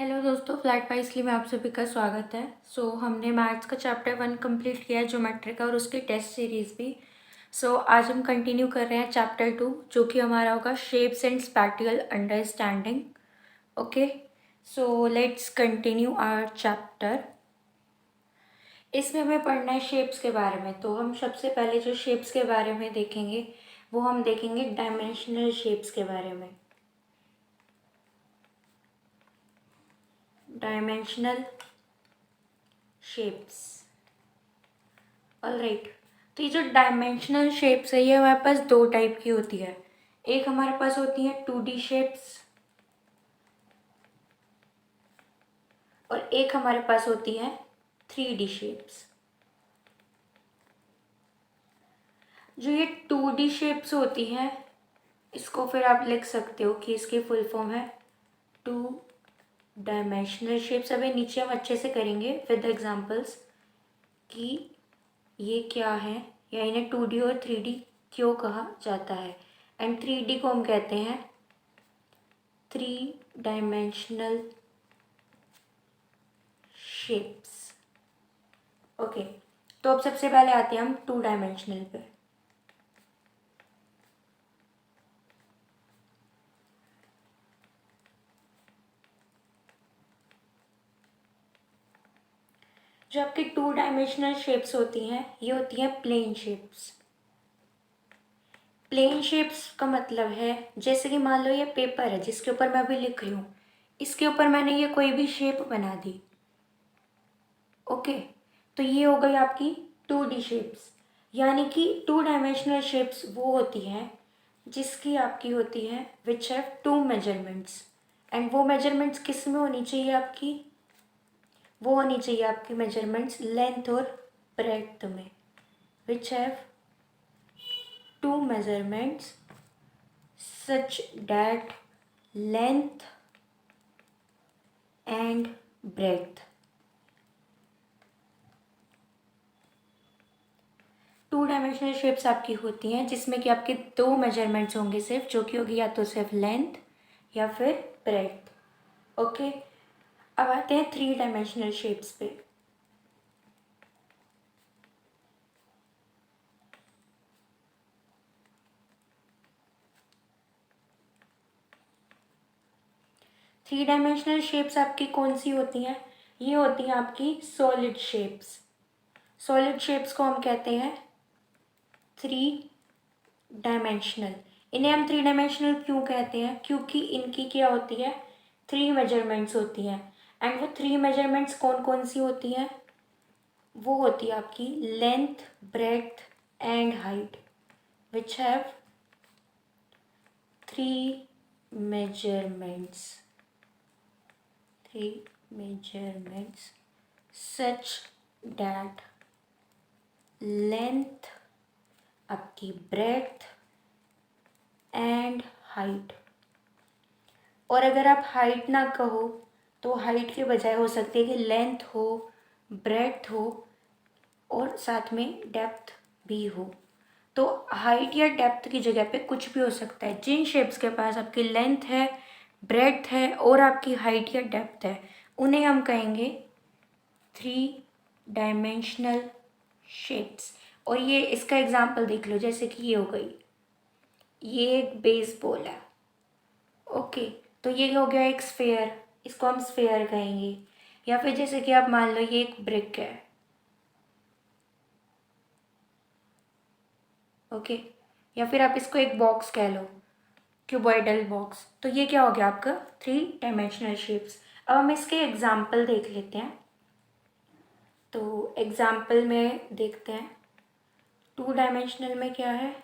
Hello दोस्तों, flat wisely में आप सभी का स्वागत है। हमने मैथ्स का चैप्टर 1 कंप्लीट किया है, ज्योमेट्री का, और उसकी टेस्ट सीरीज़ भी। आज हम कंटिन्यू कर रहे हैं चैप्टर 2, जो कि हमारा होगा shapes and spatial understanding. Okay, so let's continue our chapter. इसमें हमें पढ़ना है शेप्स के बारे में। तो हम सबसे पहले जो शेप्स के बारे में देखेंगे वो हम देखेंगे डायमेंशनल शेप्स के बारे में। Dimensional shapes, alright. तो ये जो डायमेंशनल शेप्स है ये हमारे पास दो टाइप की होती है। एक हमारे पास होती है 2D शेप्स और एक हमारे पास होती है 3D शेप्स। जो ये 2D शेप्स होती हैं इसको फिर आप लिख सकते हो कि इसकी फुल फॉर्म है 2 डायमेंशनल शेप्स। अभी नीचे हम अच्छे से करेंगे विद एग्जांपल्स कि ये क्या है या इन्हें 2D और 3D क्यों कहा जाता है। एंड 3D को हम कहते हैं 3 डायमेंशनल शेप्स। ओके, तो अब सबसे पहले आते हैं हम 2 डायमेंशनल पे। जो आपकी 2 डायमेंशनल शेप्स होती हैं ये होती हैं प्लेन शेप्स। प्लेन शेप्स का मतलब है जैसे कि मान लो ये पेपर है जिसके ऊपर मैं अभी लिख रही हूँ, इसके ऊपर मैंने ये कोई भी शेप बना दी। ओके, तो ये हो गई आपकी 2D शेप्स। यानी कि 2 डायमेंशनल शेप्स वो होती हैं जिसकी आपकी होती है विच हैव 2 मेजरमेंट्स। एंड वो मेजरमेंट्स किस में होनी चाहिए आपकी? वो होनी चाहिए आपकी मेजरमेंट्स लेंथ और ब्रेड्थ में, which have 2 measurements such that length and breadth. 2 dimensional shapes आपकी होती हैं जिसमें कि आपके 2 मेजरमेंट्स होंगे सिर्फ, जो कि होगी या तो सिर्फ लेंथ या फिर ब्रेड्थ। ओके, अब आते हैं 3 डायमेंशनल शेप्स पे। थ्री डायमेंशनल शेप्स आपकी कौन सी होती हैं? ये होती हैं आपकी सॉलिड शेप्स। सॉलिड शेप्स को हम कहते हैं 3 डायमेंशनल। इन्हें हम 3 डायमेंशनल क्यों कहते हैं? क्योंकि इनकी क्या होती है, 3 मेजरमेंट्स होती हैं। एंड वो 3 मेजरमेंट्स कौन कौन सी होती हैं? वो होती है आपकी length, breadth and height, which have 3 measurements, 3 measurements such that length, आपकी ब्रेड्थ एंड हाइट। और अगर आप हाइट ना कहो तो हाइट के बजाय हो सकती है कि लेंथ हो, ब्रेड्थ हो और साथ में डेप्थ भी हो। तो हाइट या डेप्थ की जगह पे कुछ भी हो सकता है। जिन शेप्स के पास आपकी लेंथ है, ब्रेड्थ है और आपकी हाइट या डेप्थ है उन्हें हम कहेंगे 3 डायमेंशनल शेप्स। और ये इसका एग्जांपल देख लो, जैसे कि ये हो गई, ये एक बेसबॉल है। ओके, तो ये हो गया एक स्फेयर, इसको हम स्फेयर कहेंगे। या फिर जैसे कि आप मान लो ये एक ब्रिक है। ओके, या फिर आप इसको एक बॉक्स कह लो, क्यूबॉइडल बॉक्स। तो ये क्या हो गया आपका 3 डायमेंशनल शेप्स। अब हम इसके एग्जाम्पल देख लेते हैं। तो एग्जाम्पल में देखते हैं 2 डायमेंशनल में क्या है।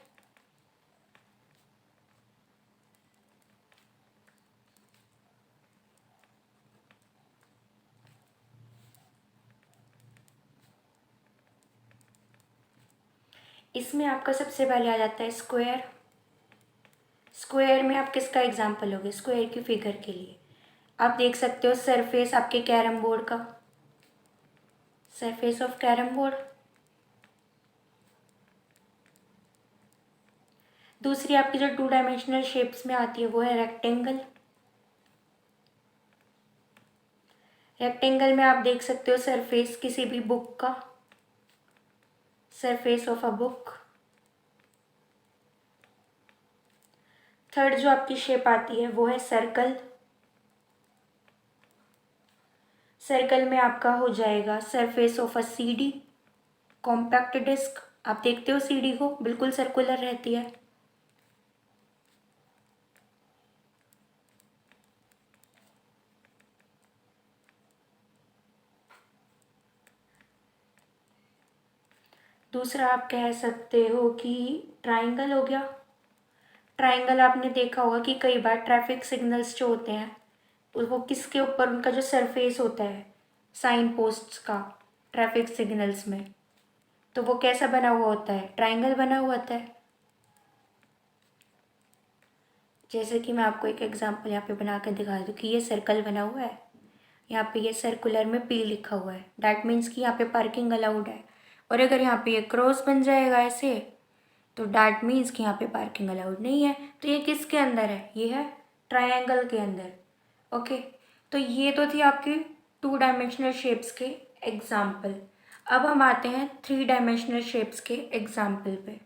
इसमें आपका सबसे पहले आ जाता है स्क्वायर। स्क्वायर में आप किसका एग्जाम्पल लोगे? स्क्वायर की फिगर के लिए आप देख सकते हो सरफेस आपके कैरम बोर्ड का, सरफेस ऑफ कैरम बोर्ड। दूसरी आपकी जो 2 डायमेंशनल शेप्स में आती है वो है रेक्टेंगल। रेक्टेंगल में आप देख सकते हो सरफेस किसी भी बुक का, surface of a book. Third जो आपकी शेप आती है वो है सर्कल। सर्कल में आपका हो जाएगा surface of a CD, compact disc. आप देखते हो सीडी को बिल्कुल सर्कुलर रहती है। दूसरा आप कह सकते हो कि ट्राइंगल हो गया। ट्राइंगल आपने देखा होगा कि कई बार ट्रैफिक सिग्नल्स जो होते हैं वो किसके ऊपर, उनका जो सरफेस होता है साइन पोस्ट्स का ट्रैफिक सिग्नल्स में, तो वो कैसा बना हुआ होता है, ट्राइंगल बना हुआ होता है। जैसे कि मैं आपको एक एग्जांपल यहाँ पे बना कर दिखा दूँ कि ये सर्कल बना हुआ है, यहाँ पे ये सर्कुलर में पी लिखा हुआ है, डैट मीन्स कि यहाँ पे पार्किंग अलाउड है। और अगर यहाँ पे ये क्रॉस बन जाएगा ऐसे, तो डैट मीन्स कि यहाँ पे पार्किंग अलाउड नहीं है। तो ये किसके अंदर है, ये है ट्रायंगल के अंदर। ओके, तो ये तो थी आपकी 2 डायमेंशनल शेप्स के एग्जाम्पल। अब हम आते हैं 3 डायमेंशनल शेप्स के एग्जाम्पल पे।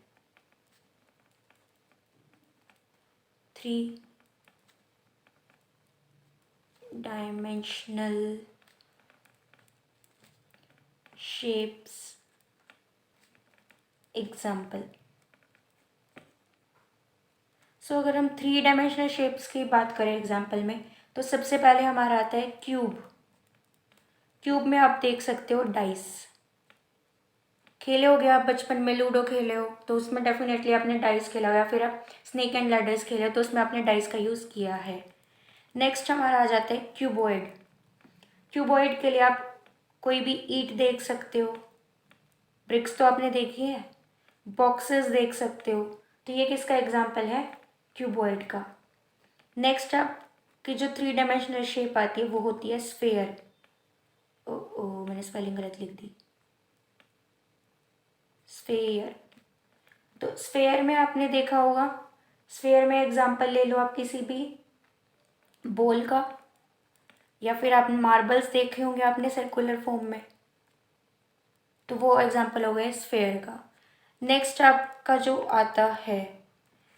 3 डायमेंशनल शेप्स एग्जाम्पल। सो अगर हम 3 डायमेंशनल शेप्स की बात करें एग्जाम्पल में, तो सबसे पहले हमारा आता है क्यूब। क्यूब में आप देख सकते हो डाइस। खेले हो गया आप बचपन में लूडो खेले हो तो उसमें डेफिनेटली आपने डाइस खेला हो, या फिर आप स्नेक एंड लैडर्स खेले हो तो उसमें आपने डाइस का यूज़ किया है। नेक्स्ट हमारा आ जाता है क्यूबॉइड। क्यूबॉइड के लिए आप कोई भी ईंट देख सकते हो, ब्रिक्स तो आपने देखी है, बॉक्सेस देख सकते हो, तो ये किसका एग्जाम्पल है, क्यूबॉइड का। नेक्स्ट आपकी जो 3 डायमेंशनल शेप आती है वो होती है स्फेयर। ओ मैंने स्पेलिंग गलत लिख दी, स्फेयर। तो स्फेयर में आपने देखा होगा, स्फेयर में एग्जाम्पल ले लो आप किसी भी बॉल का, या फिर आपने मार्बल्स देखे होंगे आपने सर्कुलर फॉर्म में, तो वो एग्जाम्पल हो गए स्फेयर का। नेक्स्ट आपका जो आता है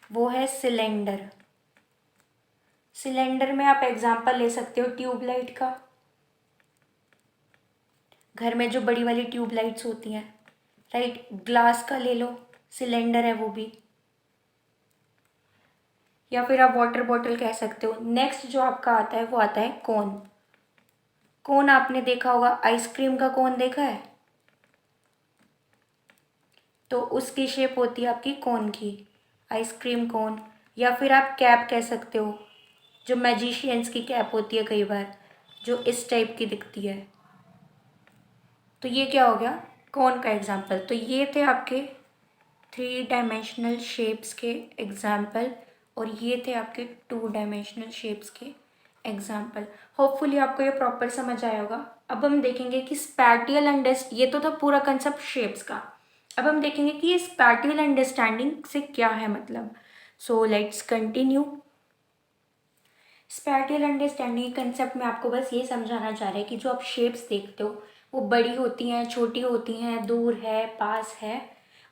वो है सिलेंडर। सिलेंडर में आप एग्जाम्पल ले सकते हो ट्यूबलाइट का, घर में जो बड़ी वाली ट्यूबलाइट्स होती हैं, राइट। ग्लास का ले लो, सिलेंडर है वो भी, या फिर आप वाटर बॉटल कह सकते हो। नेक्स्ट जो आपका आता है वो आता है कोन। कोन आपने देखा होगा, आइसक्रीम का कोन देखा है, तो उसकी शेप होती है आपकी कोन की, आइसक्रीम कोन। या फिर आप कैप कह सकते हो, जो मैजिशियंस की कैप होती है कई बार, जो इस टाइप की दिखती है, तो ये क्या हो गया, कोन का एग्जाम्पल। तो ये थे आपके 3 डायमेंशनल शेप्स के एग्जाम्पल, और ये थे आपके 2 डायमेंशनल शेप्स के एग्जाम्पल। होपफुली आपको ये प्रॉपर समझ आया होगा। अब हम देखेंगे कि स्पैटियल ये तो था पूरा कंसेप्ट शेप्स का। अब हम देखेंगे कि ये स्पैटियल अंडरस्टैंडिंग से क्या है मतलब। सो let's continue. Spatial understanding concept में आपको बस ये समझाना चाह रहे हैं कि जो आप शेप्स देखते हो वो बड़ी होती हैं, छोटी होती हैं, दूर है, पास है,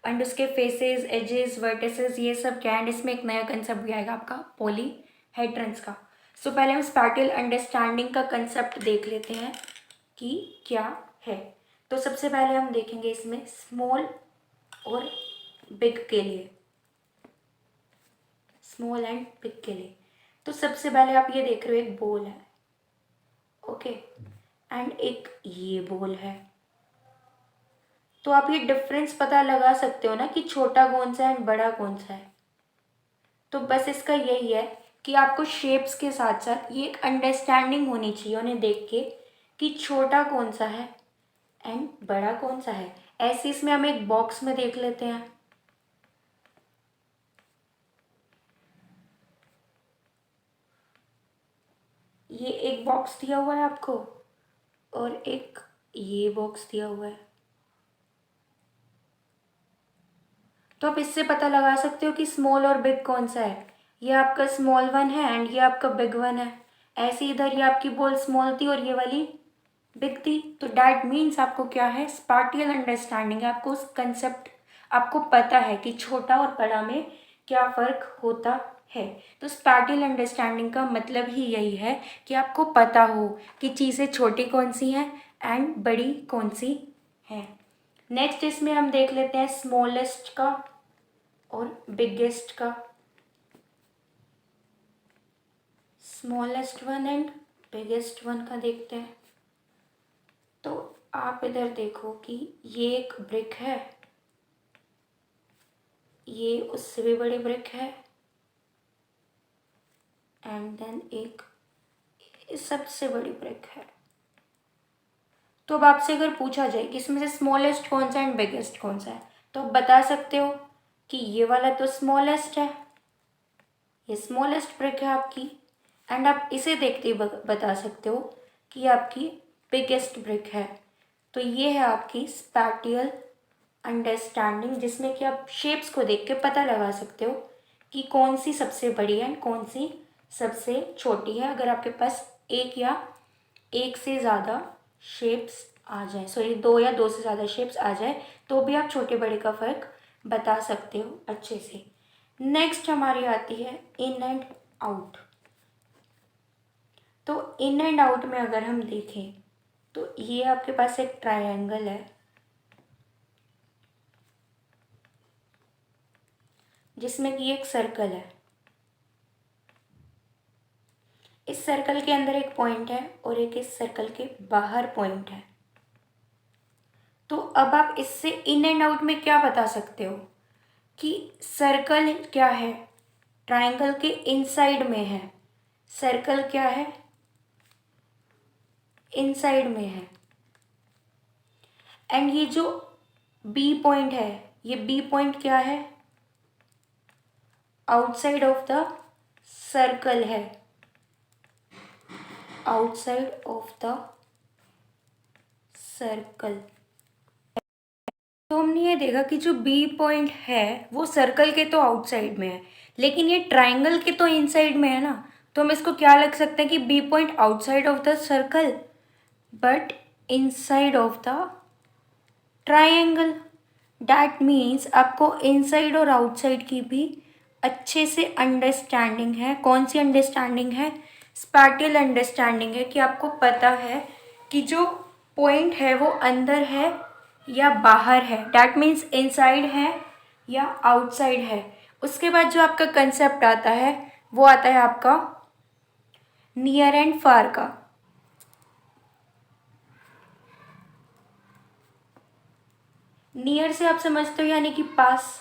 एंड उसके फेसेस, एजेस, वर्टिसेस, ये सब क्या है। एंड इसमें एक नया कंसेप्ट भी आएगा आपका पॉलीहेड्रन्स का। सो पहले हम स्पैटियल अंडरस्टैंडिंग का कंसेप्ट देख लेते हैं कि क्या है। तो सबसे पहले हम देखेंगे इसमें स्मॉल और बिग के लिए, स्मॉल एंड बिग के लिए। तो सबसे पहले आप ये देख रहे हो एक बॉल है, ओके, एंड एक ये बॉल है। तो आप ये डिफरेंस पता लगा सकते हो ना कि छोटा कौन सा है एंड बड़ा कौन सा है। तो बस इसका यही है कि आपको शेप्स के साथ साथ ये एक अंडरस्टैंडिंग होनी चाहिए उन्हें देख के कि छोटा कौन सा है एंड बड़ा कौन सा है। ऐसे इसमें हम एक बॉक्स में देख लेते हैं। ये एक बॉक्स दिया हुआ है आपको और एक ये बॉक्स दिया हुआ है, तो आप इससे पता लगा सकते हो कि स्मॉल और बिग कौन सा है। ये आपका स्मॉल वन है एंड ये आपका बिग वन है। ऐसे इधर ये आपकी बॉल स्मॉल थी और ये वाली बिग डी, तो डैट मीन्स आपको क्या है, स्पाटियल अंडरस्टैंडिंग है, आपको उस कंसेप्ट, आपको पता है कि छोटा और बड़ा में क्या फ़र्क होता है। तो स्पाटियल अंडरस्टैंडिंग का मतलब ही यही है कि आपको पता हो कि चीज़ें छोटी कौन सी हैं एंड बड़ी कौन सी हैं। नेक्स्ट इसमें हम देख लेते हैं स्मॉलेस्ट का और बिगेस्ट का। Smallest one and biggest one का देखते हैं। तो आप इधर देखो कि ये एक ब्रिक है, ये उससे भी बड़ी ब्रिक है, एंड देन एक सबसे बड़ी ब्रिक है। तो अब आपसे अगर पूछा जाए कि इसमें से स्मॉलेस्ट कौन सा एंड बिगेस्ट कौन सा है, तो आप बता सकते हो कि ये वाला तो स्मॉलेस्ट है, ये स्मॉलेस्ट ब्रिक है आपकी, एंड आप इसे देखते ही बता सकते हो कि ये आपकी बिगेस्ट ब्रिक है। तो ये है आपकी स्पैटियल अंडरस्टैंडिंग, जिसमें कि आप शेप्स को देख के पता लगा सकते हो कि कौन सी सबसे बड़ी है कौन सी सबसे छोटी है। अगर आपके पास एक या एक से ज़्यादा शेप्स आ जाए, सॉरी दो या दो से ज़्यादा शेप्स आ जाए, तो भी आप छोटे बड़े का फ़र्क बता सकते हो अच्छे से। नेक्स्ट हमारी आती है इन एंड आउट। तो इन एंड आउट में अगर हम देखें तो ये आपके पास एक ट्रायंगल है जिसमें कि एक सर्कल है, इस सर्कल के अंदर एक पॉइंट है और एक इस सर्कल के बाहर पॉइंट है। तो अब आप इससे इन एंड आउट में क्या बता सकते हो कि सर्कल क्या है, ट्रायंगल के इनसाइड में है, सर्कल क्या है, इनसाइड में है, एंड ये जो बी पॉइंट है, ये बी पॉइंट क्या है, आउटसाइड ऑफ द सर्कल है, आउटसाइड ऑफ द सर्कल। तो हमने ये देखा कि जो बी पॉइंट है वो सर्कल के तो आउटसाइड में है, लेकिन ये ट्रायंगल के तो इनसाइड में है ना। तो हम इसको क्या लिख सकते हैं कि B point outside of the circle but inside of the triangle. That means आपको इनसाइड और आउटसाइड की भी अच्छे से अंडरस्टैंडिंग है। कौन सी अंडरस्टैंडिंग है, स्पैटियल अंडरस्टैंडिंग है, कि आपको पता है कि जो पॉइंट है वो अंदर है या बाहर है, डैट मीन्स इनसाइड है या आउटसाइड है। उसके बाद जो आपका कंसेप्ट आता है वो आता है आपका नियर एंड फार का। नियर से आप समझते हो यानी कि पास,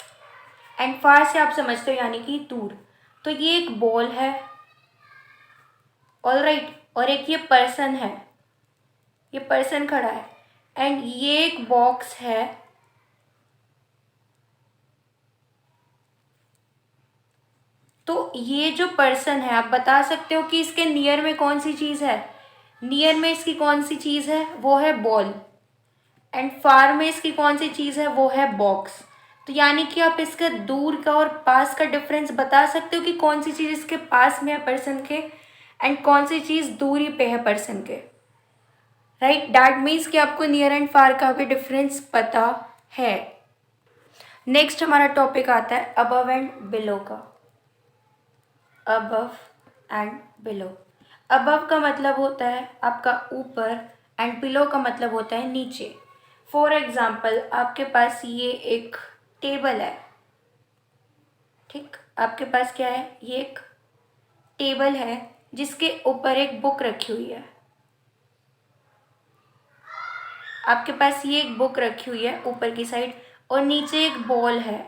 एंड फार से आप समझते हो यानी कि दूर। तो ये एक बॉल है, ऑलराइट, और एक ये पर्सन है, ये पर्सन खड़ा है, एंड ये एक बॉक्स है, तो ये जो पर्सन है आप बता सकते हो कि इसके नियर में कौन सी चीज़ है, नियर में इसकी कौन सी चीज़ है, वो है बॉल, एंड फार में इसकी कौन सी चीज़ है, वो है बॉक्स। तो यानी कि आप इसके दूर का और पास का डिफरेंस बता सकते हो कि कौन सी चीज़ इसके पास में है पर्सन के एंड कौन सी चीज़ दूरी पे है पर्सन के, राइट। डैट मीन्स कि आपको नियर एंड फार का भी डिफरेंस पता है। नेक्स्ट हमारा टॉपिक आता है अबव एंड बिलो का। Above and below. अबव का मतलब होता है आपका ऊपर एंड बिलो का मतलब होता है नीचे। फॉर एग्जाम्पल आपके पास ये एक टेबल है, ठीक, आपके पास क्या है, ये एक टेबल है जिसके ऊपर एक बुक रखी हुई है, आपके पास ये एक बुक रखी हुई है ऊपर की साइड और नीचे एक बॉल है।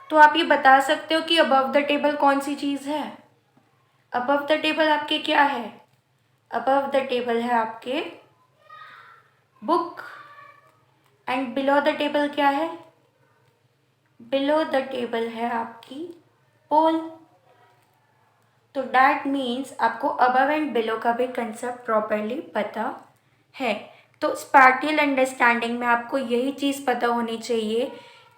तो आप ये बता सकते हो कि अबव द टेबल कौन सी चीज़ है, अबव द टेबल आपके क्या है, अबव द टेबल है आपके book, and below the table क्या है, बिलो द टेबल है आपकी बॉल। तो डैट मीन्स आपको अबव एंड बिलो का भी कंसेप्ट प्रॉपरली पता है। तो स्पैटियल अंडरस्टैंडिंग में आपको यही चीज़ पता होनी चाहिए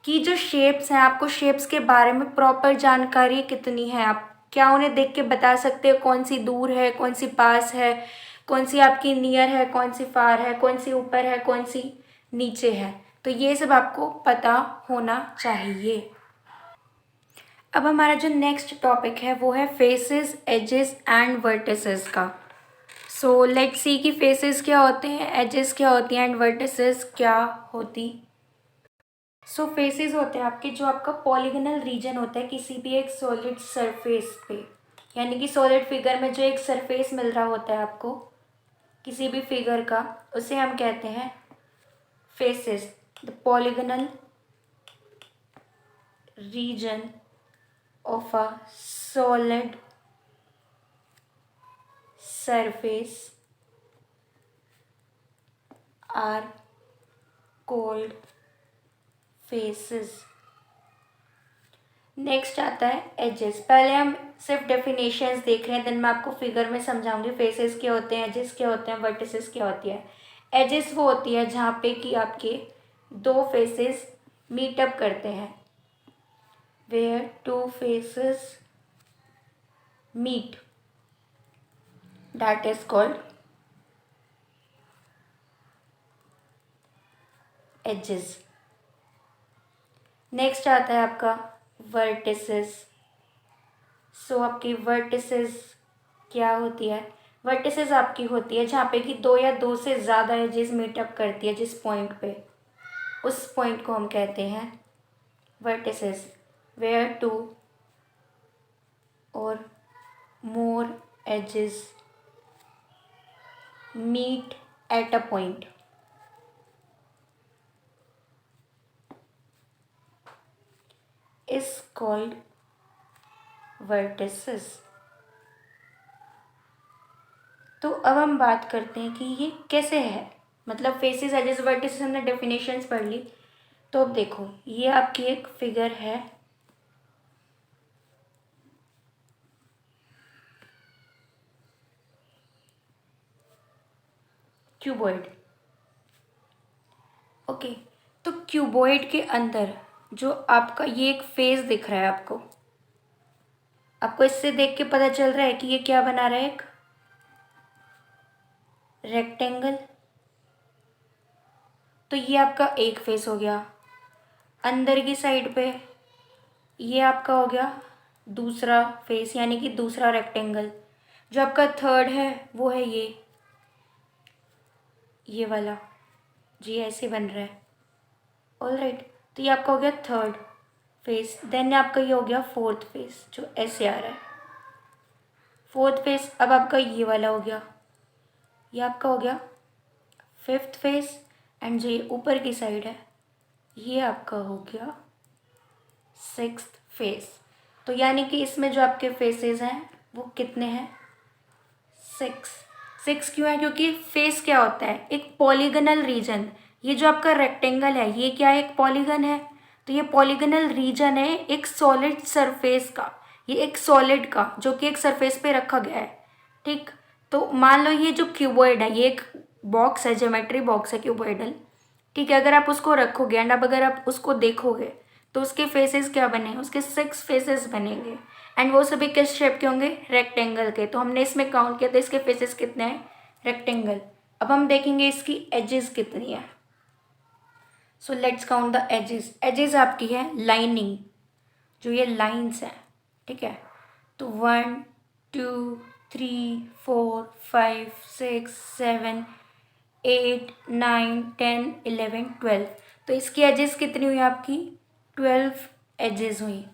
कि जो शेप्स हैं, आपको शेप्स के बारे में प्रॉपर जानकारी कितनी है, आप क्या उन्हें देख के बता सकते हो कौन सी दूर है कौन सी पास है, कौन सी आपकी नियर है, कौन सी फार है, कौन सी ऊपर है, कौन सी नीचे है। तो ये सब आपको पता होना चाहिए। अब हमारा जो नेक्स्ट टॉपिक है वो है फेसेस, एजेस एंड वर्टिसेस का। सो लेट्स सी कि फेसेस क्या होते हैं, एजेस क्या होती हैं एंड वर्टिसेस क्या होती। सो फेसेस होते हैं आपके जो आपका पॉलीगोनल रीजन होता है किसी भी एक सॉलिड सरफेस पे, यानी कि सॉलिड फिगर में जो एक सरफेस मिल रहा होता है आपको किसी भी फिगर का, उसे हम कहते हैं faces. The polygonal region of a solid surface are called faces. Next आता है एजेस। पहले हम सिर्फ डेफिनेशंस देख रहे हैं, देन मैं आपको फिगर में समझाऊंगी फेसेस क्या होते हैं, एजेस क्या होते हैं, वर्टिसेस क्या होती है। एजेस वो होती है जहाँ पे कि आपके दो फेसेस मीटअप करते हैं, where two faces meet, that is called edges. Next आता है आपका वर्टिसेस। सो आपकी वर्टिसेस क्या होती है, वर्टिसेस आपकी होती है जहाँ पे कि दो या दो से ज़्यादा एजेस मीटअप करती है जिस पॉइंट पे, उस पॉइंट को हम कहते हैं vertices, where two or more edges meet at a point is called vertices. तो अब हम बात करते हैं कि ये कैसे है, मतलब फेसेस, एजेस, वर्टिसेस हमने डेफिनेशंस पढ़ ली। तो अब देखो ये आपकी एक फिगर है, क्यूबॉइड। ओके, तो क्यूबॉइड के अंदर जो आपका ये एक फेस दिख रहा है आपको, आपको इससे देख के पता चल रहा है कि ये क्या बना रहा है, एक रेक्टेंगल। तो ये आपका एक फेस हो गया। अंदर की साइड पे ये आपका हो गया दूसरा फेस, यानी कि दूसरा रेक्टेंगल। जो आपका थर्ड है वो है ये वाला, जी ऐसे बन रहा है। ऑल राइट, तो ये आपका हो गया थर्ड फेस। देन आपका ये हो गया फोर्थ फेस जो ऐसे आ रहा है, फोर्थ फेस। अब आपका ये वाला हो गया, ये आपका हो गया फिफ्थ फेस। एंड जो ये ऊपर की साइड है ये आपका हो गया सिक्स्थ फेस। तो यानी कि इसमें जो आपके फेसेस हैं वो कितने हैं, सिक्स। सिक्स क्यों है, क्योंकि फेस क्या होता है, एक पॉलीगोनल रीजन। ये जो आपका रेक्टेंगल है ये क्या है, एक पॉलीगन है। तो ये पॉलीगोनल रीजन है एक सॉलिड सरफेस का, ये एक सॉलिड का जो कि एक सरफेस पे रखा गया है। ठीक, तो मान लो ये जो क्यूबॉइड है ये एक बॉक्स है, ज्योमेट्री बॉक्स है क्यूबॉइडल। ठीक है, अगर आप उसको रखोगे एंड अब अगर आप उसको देखोगे तो उसके फेसेस क्या बने, उसके सिक्स फेसेस बनेंगे। एंड वो सभी किस शेप के होंगे, रेक्टेंगल के। तो हमने इसमें काउंट किया था इसके फेसेस कितने हैं, रेक्टेंगल। अब हम देखेंगे इसकी एजेस कितनी है। So let's count the edges. Edges आपकी है लाइनिंग, जो ये लाइंस हैं। ठीक है, तो 1 2 3 4 5 6 7 8 9 10 11 12। तो इसकी एजेस कितनी हुई आपकी, 12 एजेस हुई।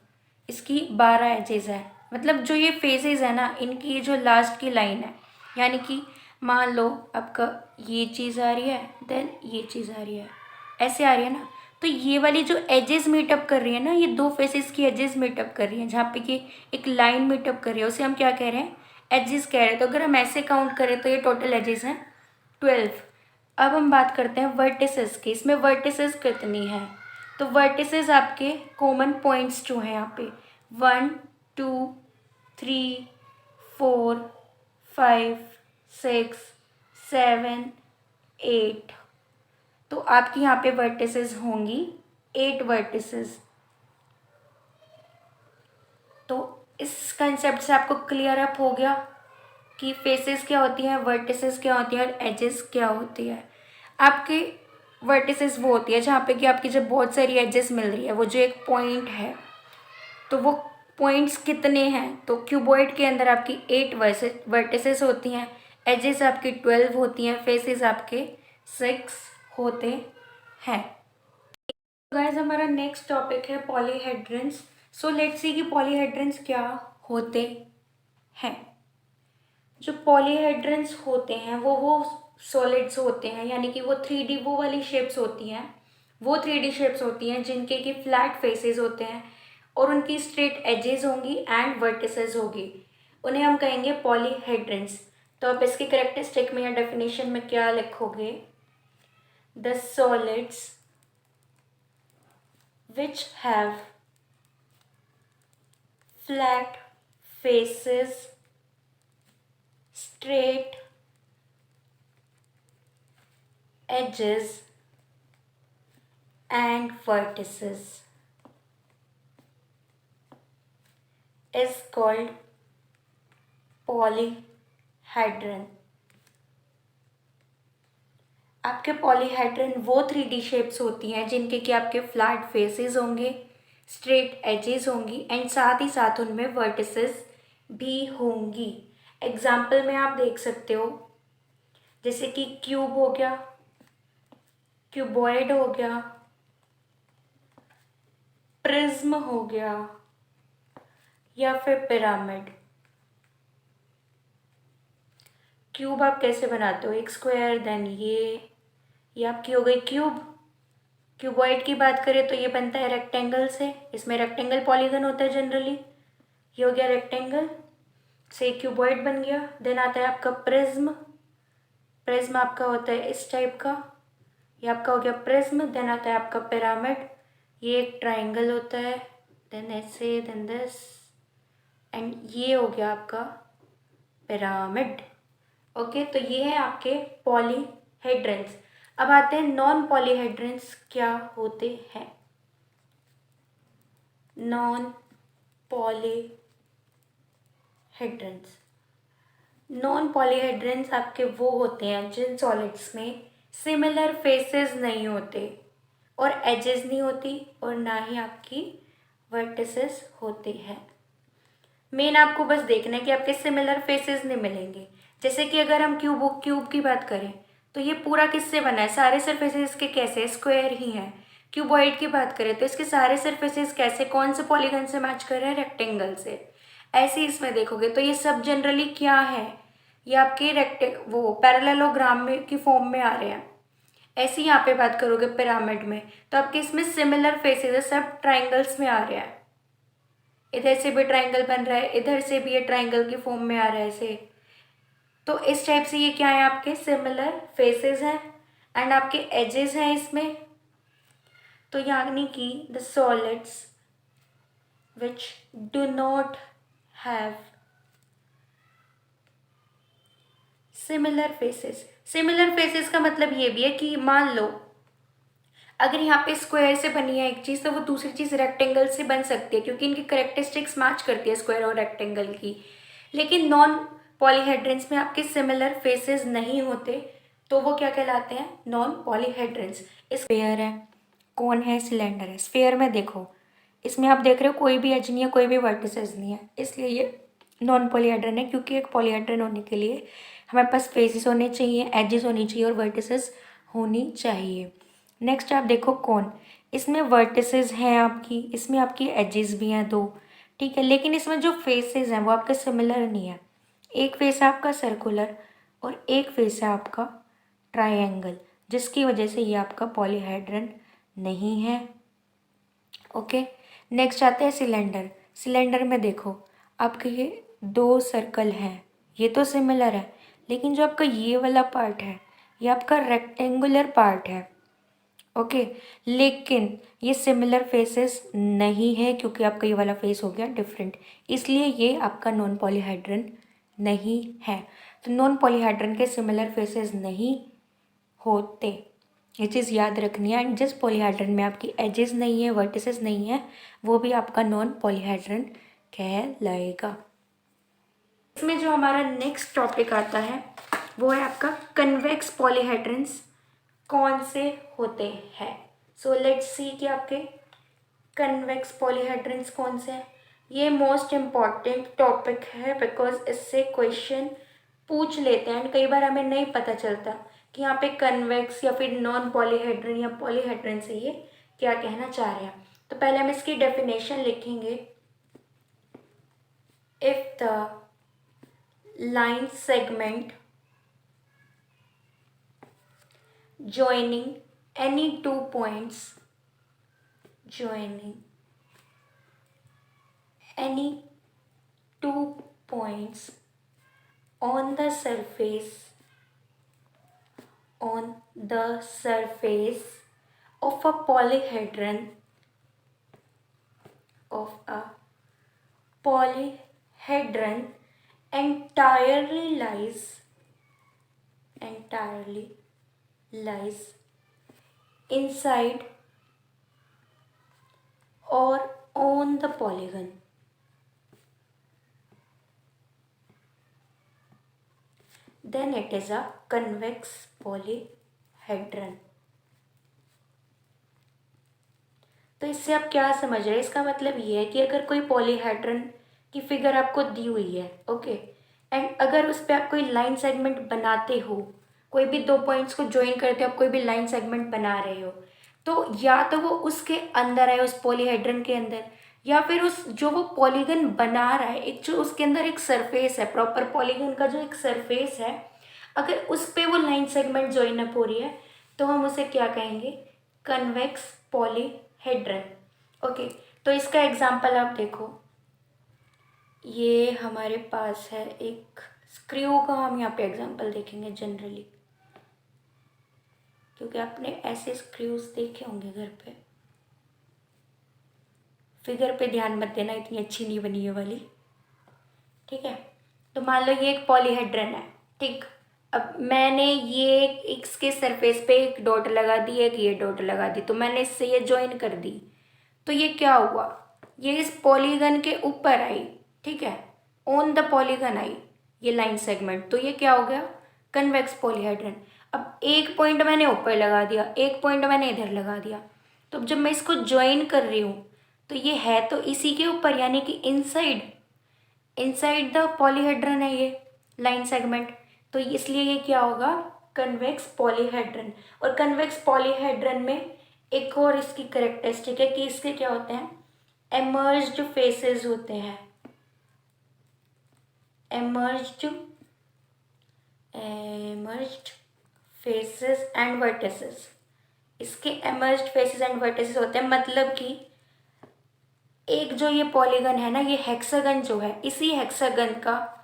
इसकी 12 एजेस है। मतलब जो ये फेसेस है ना, इनकी जो लास्ट की लाइन है, यानी कि मान लो आपका ये चीज़ आ रही है, देन ये चीज़ आ रही है, ऐसे आ रही है ना। तो ये वाली जो एजेस मीटअप कर रही है ना, ये दो फेसेस की एजेस मीटअप कर रही हैं, जहाँ पे कि एक लाइन मीटअप कर रही है, उसे हम क्या कह रहे हैं, एजेस कह रहे हैं। तो अगर हम ऐसे काउंट करें तो ये टोटल एजेस हैं 12। अब हम बात करते हैं वर्टिसेस की। इसमें वर्टिसेस कितनी है, तो वर्टिसेस आपके कॉमन पॉइंट्स जो हैं यहाँ पे 1 2 3 4 5 6 7 8। तो आपकी यहाँ पे वर्टिसेस होंगी 8 वर्टिसेस। तो इस कंसेप्ट से आपको क्लियर अप हो गया। कि फेसेस क्या होती हैं, वर्टिसेस क्या होती हैं और एजेस क्या होती है। आपके वर्टिसेस वो होती है जहाँ पे कि आपकी जब बहुत सारी एजेस मिल रही है, वो जो एक पॉइंट है, तो वो पॉइंट्स कितने हैं, तो क्यूबॉइड के अंदर आपकी 8 वर्टिसेस होती हैं, एजेस आपकी 12 होती हैं, फेसेस आपके 6 होते हैं। गाइस हमारा नेक्स्ट टॉपिक है पॉलीहेड्रन्स। सो लेट्स सी कि पॉलीहेड्रन्स क्या होते हैं। जो पॉलीहेड्रन्स होते हैं वो सॉलिड्स होते हैं, यानी कि वो 3D वो वाली शेप्स होती हैं, वो 3D शेप्स होती हैं जिनके कि फ्लैट फेसेस होते हैं और उनकी स्ट्रेट एजेस होंगी एंड वर्टिसेस होगी, उन्हें हम कहेंगे पॉलीहेड्रन्स। तो आप इसकी करेक्टरिस्टिक में या डेफिनेशन में क्या लिखोगे? The solids which have flat faces, straight edges and vertices is called polyhedron। आपके पॉलीहेड्रन वो 3D शेप्स होती हैं जिनके कि आपके फ्लैट फेसेस होंगे, स्ट्रेट एजेस होंगी एंड साथ ही साथ उनमें वर्टिसेस भी होंगी। एग्जाम्पल में आप देख सकते हो, जैसे कि क्यूब हो गया, क्यूबॉइड हो गया, प्रिज्म हो गया या फिर पिरामिड। क्यूब आप कैसे बनाते हो? एक स्क्वायर, देन ये आपकी हो गई क्यूब। क्यूबॉइड की बात करें तो ये बनता है रेक्टेंगल से, इसमें रेक्टेंगल पॉलीगन होता है जनरली। ये हो गया रेक्टेंगल से क्यूबॉइड बन गया। देन आता है आपका प्रिज्म। प्रिज्म आपका होता है इस टाइप का, ये आपका हो गया प्रिज्म। देन आता है आपका पिरामिड, ये एक ट्राइंगल होता है, देन ऐसे, देन दिस, एंड ये हो गया आपका पिरामिड। ओके, तो ये है आपके पॉलीहेड्रन्स। अब आते हैं नॉन पॉलीहेड्रन्स क्या होते हैं। नॉन पॉलीहेड्रन्स, नॉन पॉलीहेड्रन्स आपके वो होते हैं जिन सॉलिड्स में सिमिलर फेसेस नहीं होते और एजेस नहीं होती और ना ही आपकी वर्टिसेस होती है। मेन आपको बस देखना है कि आपके सिमिलर फेसेस नहीं मिलेंगे। जैसे कि अगर हम क्यूब की बात करें तो ये पूरा किससे बना है? सारे सरफेसेस इसके कैसे? स्क्वायर ही हैं। क्यूबॉइड की बात करें तो इसके सारे सरफेसेस कैसे, कौन से पॉलीगन से मैच कर रहे हैं? रेक्टेंगल से। ऐसे ही इसमें देखोगे तो ये सब जनरली क्या है? ये आपके वो पैरेललोग्राम में की फॉर्म में आ रहे हैं। ऐसे ही यहाँ पे बात करोगे पिरामिड में तो आपके इसमें सिमिलर फेसेस है, सब ट्राइंगल्स में आ रहे हैं। इधर से भी ट्राइंगल बन रहा है, इधर से भी ये ट्राइंगल की फॉर्म में आ रहा है ऐसे। तो इस टाइप से ये क्या है? आपके सिमिलर फेसेस हैं एंड आपके एजेस हैं इसमें। तो यानी कि the solids which do not have similar faces. Similar faces का मतलब ये भी है कि मान लो अगर यहाँ पे स्क्वायर से बनी है एक चीज़ तो वो दूसरी चीज़ रेक्टेंगल से बन सकती है, क्योंकि इनकी करेक्टरिस्टिक्स मैच करती है स्क्वायर और रेक्टेंगल की। लेकिन नॉन पॉलीहेड्रन्स में आपके सिमिलर फेसेस नहीं होते तो वो क्या कहलाते हैं? नॉन पॉलीहेड्रन्स। स्फेयर है, कौन है, सिलेंडर है। स्फेयर में देखो, इसमें आप देख रहे हो कोई भी एज नहीं है, कोई भी वर्टिसेस नहीं है, इसलिए ये नॉन पॉलीहेड्रन है। क्योंकि एक पॉलीहेड्रन होने के लिए हमारे पास फेसेस होने चाहिए, एजेस होनी चाहिए और वर्टिसेस होनी चाहिए। नेक्स्ट आप देखो कौन, इसमें वर्टिसेस हैं आपकी, इसमें आपकी एजेस भी हैं 2, ठीक है, लेकिन इसमें जो फेसेस हैं वो आपके सिमिलर नहीं है। एक फेस है आपका सर्कुलर और एक फेस है आपका ट्रायंगल, जिसकी वजह से ये आपका पॉलीहेड्रन नहीं है। ओके, नेक्स्ट आते हैं सिलेंडर। सिलेंडर में देखो आपके ये 2 सर्कल हैं, ये तो सिमिलर है, लेकिन जो आपका ये वाला पार्ट है ये आपका रेक्टेंगुलर पार्ट है। ओके, लेकिन ये सिमिलर फेसेस नहीं है क्योंकि आपका ये वाला फेस हो गया डिफरेंट, इसलिए ये आपका नॉन पॉलीहेड्रन नहीं है। तो नॉन पॉलीहेड्रन के सिमिलर फेसेस नहीं होते, ये चीज़ याद रखनी है। एंड जिस पॉलीहेड्रन में आपकी एजेस नहीं है, वर्टिसेस नहीं है, वो भी आपका नॉन पॉलीहेड्रन कहलाएगा। इसमें जो हमारा नेक्स्ट टॉपिक आता है वो है आपका कन्वेक्स पॉलीहेड्रन्स कौन से होते हैं। सो लेट्स सी कि आपके कन्वेक्स पॉलीहेड्रन्स कौन से हैं। ये मोस्ट इम्पॉर्टेंट टॉपिक है बिकॉज इससे क्वेश्चन पूछ लेते हैं एंड कई बार हमें नहीं पता चलता कि यहाँ पे कन्वेक्स या फिर नॉन पॉलीहेड्रन या पॉलीहेड्रन से ये क्या कहना चाह रहे हैं। तो पहले हम इसकी डेफिनेशन लिखेंगे। If the line segment joining any two points on the surface of a polyhedron entirely lies inside or on the polygon, then it is a convex polyhedron। तो इससे आप क्या समझ रहे हैं? इसका मतलब ये है कि अगर कोई पॉलीहेड्रन की फिगर आपको दी हुई है, ओके, एंड अगर उस पर आप कोई लाइन सेगमेंट बनाते हो, कोई भी दो पॉइंट्स को ज्वाइन करते हो, आप कोई भी लाइन सेगमेंट बना रहे हो, तो या तो वो उसके अंदर है, उस पॉलीहेड्रन के अंदर, या फिर उस जो वो पॉलीगन बना रहा है, एक जो उसके अंदर एक सरफेस है, प्रॉपर पॉलीगन का जो एक सरफेस है, अगर उस पर वो लाइन सेगमेंट ज्वाइन अप हो रही है तो हम उसे क्या कहेंगे? Convex polyhedron. ओके, तो इसका एग्जांपल आप देखो। ये हमारे पास है एक स्क्रू का, हम यहाँ पे एग्जांपल देखेंगे जनरली, क्योंकि आपने ऐसे स्क्रूज देखे होंगे घर पे। फिगर पे ध्यान मत देना, इतनी अच्छी नहीं बनी है वाली, ठीक है। तो मान लो ये एक पॉलीहेड्रन है, ठीक। अब मैंने ये इसके सरफेस पे एक डॉट लगा दी, एक ये डॉट लगा दी, तो मैंने इससे ये ज्वाइन कर दी, तो ये क्या हुआ? ये इस पॉलीगन के ऊपर आई, ठीक है, ऑन द पॉलीगन आई ये लाइन सेगमेंट, तो ये क्या हो गया? Convex polyhedron. अब एक पॉइंट मैंने ऊपर लगा दिया, एक पॉइंट मैंने इधर लगा दिया, तो अब जब मैं इसको ज्वाइन कर रही हूँ तो ये है तो इसी के ऊपर, यानी कि इनसाइड द पॉलीहेड्रन है ये लाइन सेगमेंट, तो इसलिए ये क्या होगा? Convex polyhedron. और कन्वेक्स पॉलीहेड्रन में एक और इसकी करेक्टरिस्टिक है कि इसके क्या होते हैं? एमर्ज्ड फेसेस होते हैं, एमर्ज्ड फेसेस एंड वर्टिसेस। इसके एमर्ज्ड फेसेस एंड वर्टिसेस होते हैं, मतलब कि एक जो ये पॉलीगन है ना, ये हेक्सागन जो है, इसी हेक्सागन का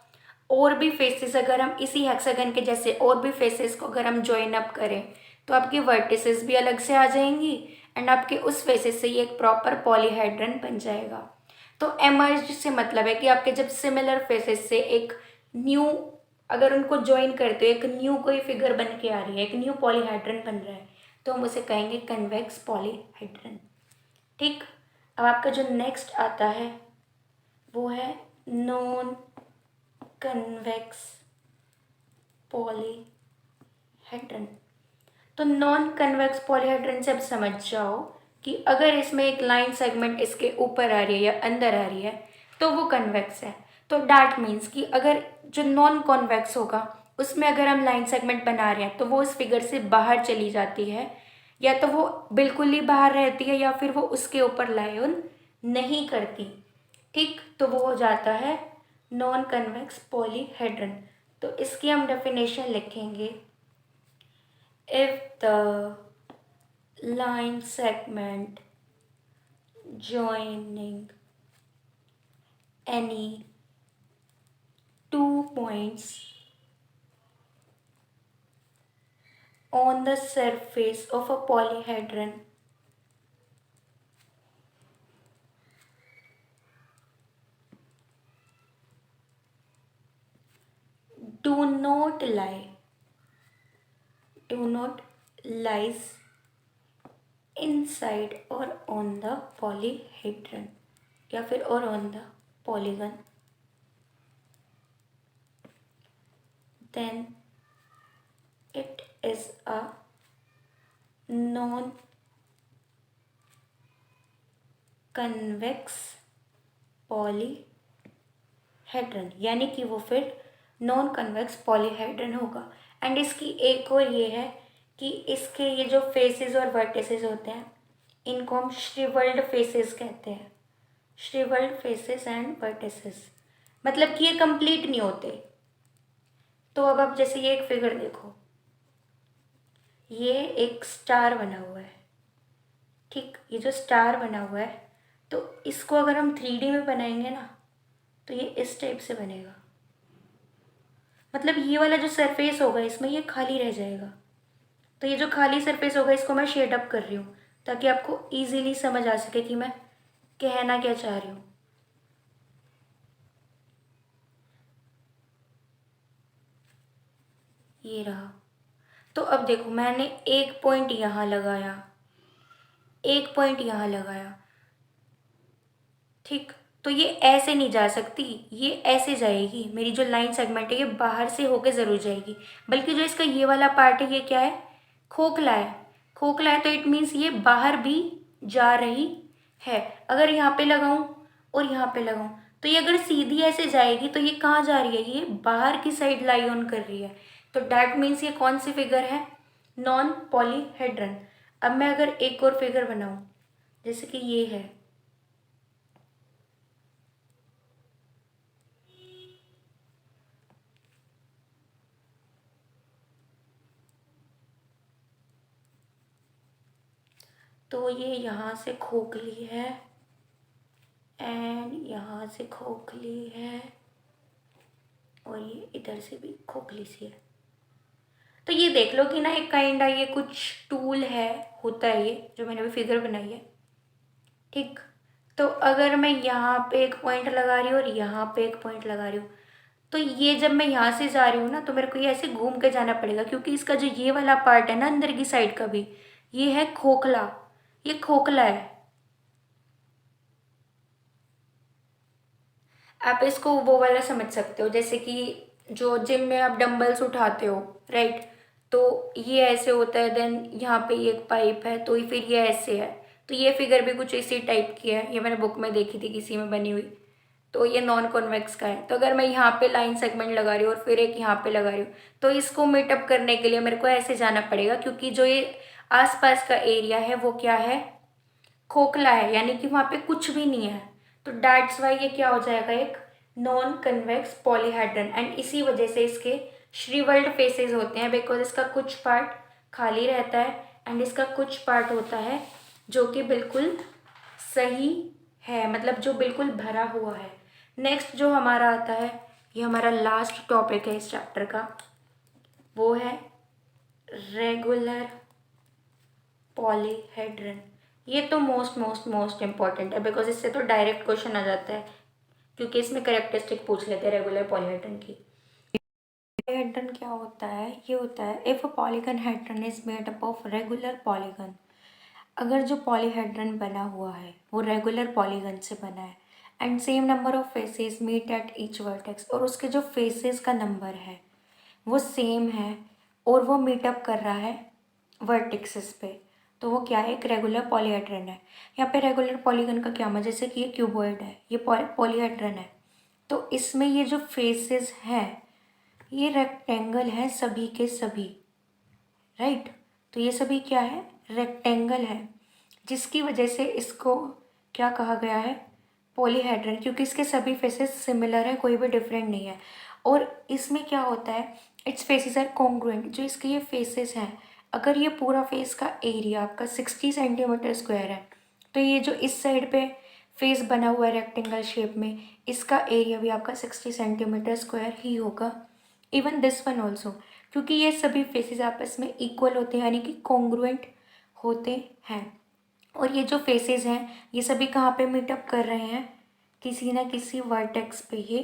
और भी फेसेस, अगर हम इसी हेक्सागन के जैसे और भी फेसेस को अगर हम ज्वाइन अप करें तो आपकी वर्टिसेस भी अलग से आ जाएंगी एंड आपके उस फेसेस से ये एक प्रॉपर पॉलीहेड्रन बन जाएगा। तो एमर्ज्ड से मतलब है कि आपके जब सिमिलर फेसेस से एक न्यू, अगर उनको ज्वाइन करते हो, एक न्यू कोई फिगर बन के आ रही है, एक न्यू पॉलीहेड्रन बन रहा है, तो हम उसे कहेंगे कन्वेक्स पॉलीहेड्रन, ठीक। अब आपका जो नेक्स्ट आता है वो है नॉन कन्वेक्स पॉलीहेड्रन। तो नॉन कन्वेक्स पॉलीहेड्रन से अब समझ जाओ कि अगर इसमें एक लाइन सेगमेंट इसके ऊपर आ रही है या अंदर आ रही है तो वो कन्वेक्स है। तो डैट मीन्स कि अगर जो नॉन कॉन्वेक्स होगा उसमें अगर हम लाइन सेगमेंट बना रहे हैं तो वो उस फिगर से बाहर चली जाती है, या तो वो बिल्कुल ही बाहर रहती है या फिर वो उसके ऊपर लाइन नहीं करती, ठीक। तो वो हो जाता है नॉन कन्वेक्स पॉलीहेड्रन। तो इसकी हम डेफिनेशन लिखेंगे। If the line segment joining any two points on the surface of a polyhedron do not lies inside or on the polyhedron या फिर और on the polygon, then it is a non convex polyhedron, यानी कि वो फिर non convex polyhedron होगा। And इसकी एक और ये है कि इसके ये जो फेसेस और वर्टिसेस होते हैं इनको हम श्रिवल्ड फेसेस कहते हैं। श्रिवल्ड फेसेस एंड वर्टिसेस मतलब कि ये कंप्लीट नहीं होते। तो अब आप जैसे ये एक फिगर देखो, ये एक स्टार बना हुआ है, ठीक, ये जो स्टार बना हुआ है तो इसको अगर हम 3D में बनाएंगे ना तो ये इस टाइप से बनेगा। मतलब ये वाला जो सरफेस होगा इसमें ये खाली रह जाएगा। तो ये जो खाली सरफेस होगा इसको मैं शेड अप कर रही हूँ ताकि आपको इजीली समझ आ सके कि मैं कहना क्या चाह रही हूँ। ये रहा। तो अब देखो मैंने एक पॉइंट यहाँ लगाया, एक पॉइंट यहाँ लगाया, ठीक। तो ये ऐसे नहीं जा सकती, ये ऐसे जाएगी। मेरी जो लाइन सेगमेंट है ये बाहर से होके ज़रूर जाएगी। बल्कि जो इसका ये वाला पार्ट है ये क्या है, खोखला है। खोखला है तो इट मीन्स ये बाहर भी जा रही है। अगर यहाँ पे लगाऊं और यहाँ पे लगाऊं तो ये अगर सीधी ऐसे जाएगी तो ये कहाँ जा रही है, ये बाहर की साइड लाई ऑन कर रही है। तो डैट मीन्स ये कौन सी फिगर है, नॉन पॉलीहेड्रन। अब मैं अगर एक और फिगर बनाऊं जैसे कि ये है, तो ये यहाँ से खोखली है एंड यहाँ से खोखली है और ये इधर से भी खोखली सी है। तो ये देख लो कि ना एक काइंडा ये कुछ टूल है, होता है ये जो मैंने अभी फिगर बनाई है, ठीक। तो अगर मैं यहाँ पे एक पॉइंट लगा रही हूँ और यहाँ पे एक पॉइंट लगा रही हूँ तो ये जब मैं यहाँ से जा रही हूँ ना तो मेरे को ये ऐसे घूम के जाना पड़ेगा क्योंकि इसका जो ये वाला पार्ट है ना अंदर की साइड का भी, ये है खोखला, ये खोखला है। आप इसको वो वाला समझ सकते हो जैसे कि जो जिम में आप डंबल्स उठाते हो, राइट। तो ये ऐसे होता है, देन यहाँ पे ये एक पाइप है तो फिर ये ऐसे है। तो ये फिगर भी कुछ इसी टाइप की है, ये मैंने बुक में देखी थी किसी में बनी हुई। तो ये नॉन कॉन्वेक्स का है। तो अगर मैं यहाँ पे लाइन सेगमेंट लगा रही हूँ और फिर एक यहाँ पे लगा रही हूँ तो इसको मीटअप करने के लिए मेरे को ऐसे जाना पड़ेगा क्योंकि जो ये आसपास का एरिया है वो क्या है, खोखला है, यानी कि वहाँ पे कुछ भी नहीं है। तो डैट्स वाई ये क्या हो जाएगा, एक नॉन कन्वेक्स पॉलीहेड्रन। एंड इसी वजह से इसके श्रिवल्ड फेसेस होते हैं बिकॉज इसका कुछ पार्ट खाली रहता है एंड इसका कुछ पार्ट होता है जो कि बिल्कुल सही है, मतलब जो बिल्कुल भरा हुआ है। नेक्स्ट जो हमारा आता है, ये हमारा लास्ट टॉपिक है इस चैप्टर का, वो है रेगुलर पॉलीहेड्रन। ये तो मोस्ट मोस्ट मोस्ट इम्पॉर्टेंट है बिकॉज इससे तो डायरेक्ट क्वेश्चन आ जाता है क्योंकि इसमें करेक्टरिस्टिक पूछ लेते हैं रेगुलर पॉलीहेड्रन की। पॉलीहेड्रन क्या होता है, ये होता है if a polygon hadron is made up of regular polygon. अगर जो पॉलीहेड्रन बना हुआ है वो रेगुलर पॉलीगन से बना है and same number of faces meet at each vertex, और उसके जो फेसेस का नंबर है वो सेम है और वो मीटअप कर रहा है वर्टिक्सेस पे, तो वो क्या है, एक रेगुलर पॉलीहेड्रन है। यहाँ पे रेगुलर पॉलीगन का क्या मतलब, जैसे कि ये क्यूबॉइड है, ये पॉलीहेड्रन है, तो इसमें ये जो फेसेस हैं ये रेक्टेंगल है सभी के सभी, राइट। तो ये सभी क्या है, रेक्टेंगल है, जिसकी वजह से इसको क्या कहा गया है, पॉलीहेड्रन, क्योंकि इसके सभी फेसेस सिमिलर है, कोई भी डिफरेंट नहीं है। और इसमें क्या होता है, इट्स फेसेस आर कॉन्ग्रुएंट। जो इसके ये फेसेस हैं, अगर ये पूरा फेस का एरिया आपका 60 सेंटीमीटर स्क्वायर है तो ये जो इस साइड पे फेस बना हुआ है रेक्टेंगल शेप में, इसका एरिया भी आपका 60 सेंटीमीटर स्क्वायर ही होगा। इवन दिस वन ऑल्सो, क्योंकि ये सभी फेसेस आपस में इक्वल होते हैं, यानी कि कॉन्ग्रुएंट होते हैं। और ये जो फेसेस हैं ये सभी कहाँ पे मीटअप कर रहे हैं, किसी ना किसी वर्टेक्स पे ये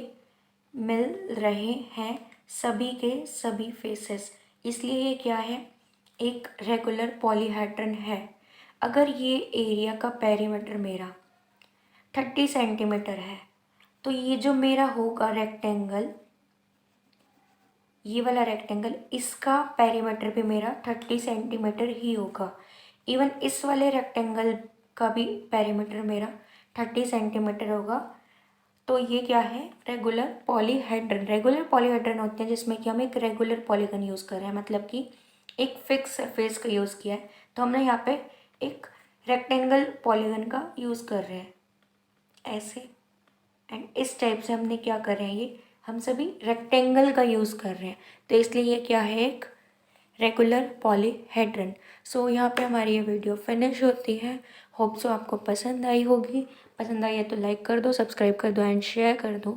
मिल रहे हैं, सभी के सभी फेसेस, इसलिए ये क्या है, एक रेगुलर पॉलीहेड्रन है। अगर ये एरिया का पेरीमीटर मेरा 30 सेंटीमीटर है तो ये जो मेरा होगा रेक्टेंगल, ये वाला रेक्टेंगल, इसका पेरीमीटर भी मेरा 30 सेंटीमीटर ही होगा। इवन इस वाले रेक्टेंगल का भी पेरीमीटर मेरा 30 सेंटीमीटर होगा। तो ये क्या है, रेगुलर पॉलीहेड्रन। रेगुलर पॉलीहेड्रन होते हैं जिसमें कि हम एक रेगुलर पॉलीगन यूज़ कर रहे हैं, मतलब कि एक फिक्स सरफेस का यूज़ किया है। तो हमने यहाँ पे एक रेक्टेंगल पॉलीगन का यूज़ कर रहे हैं ऐसे। एंड इस टाइप से हमने क्या कर रहे हैं, ये हम सभी रेक्टेंगल का यूज़ कर रहे हैं, तो इसलिए ये क्या है, एक रेगुलर पॉलीहेड्रन। सो यहाँ पे हमारी ये वीडियो फिनिश होती है। होप सो आपको पसंद आई होगी। पसंद आई है तो लाइक कर दो, सब्सक्राइब कर दो एंड शेयर कर दो।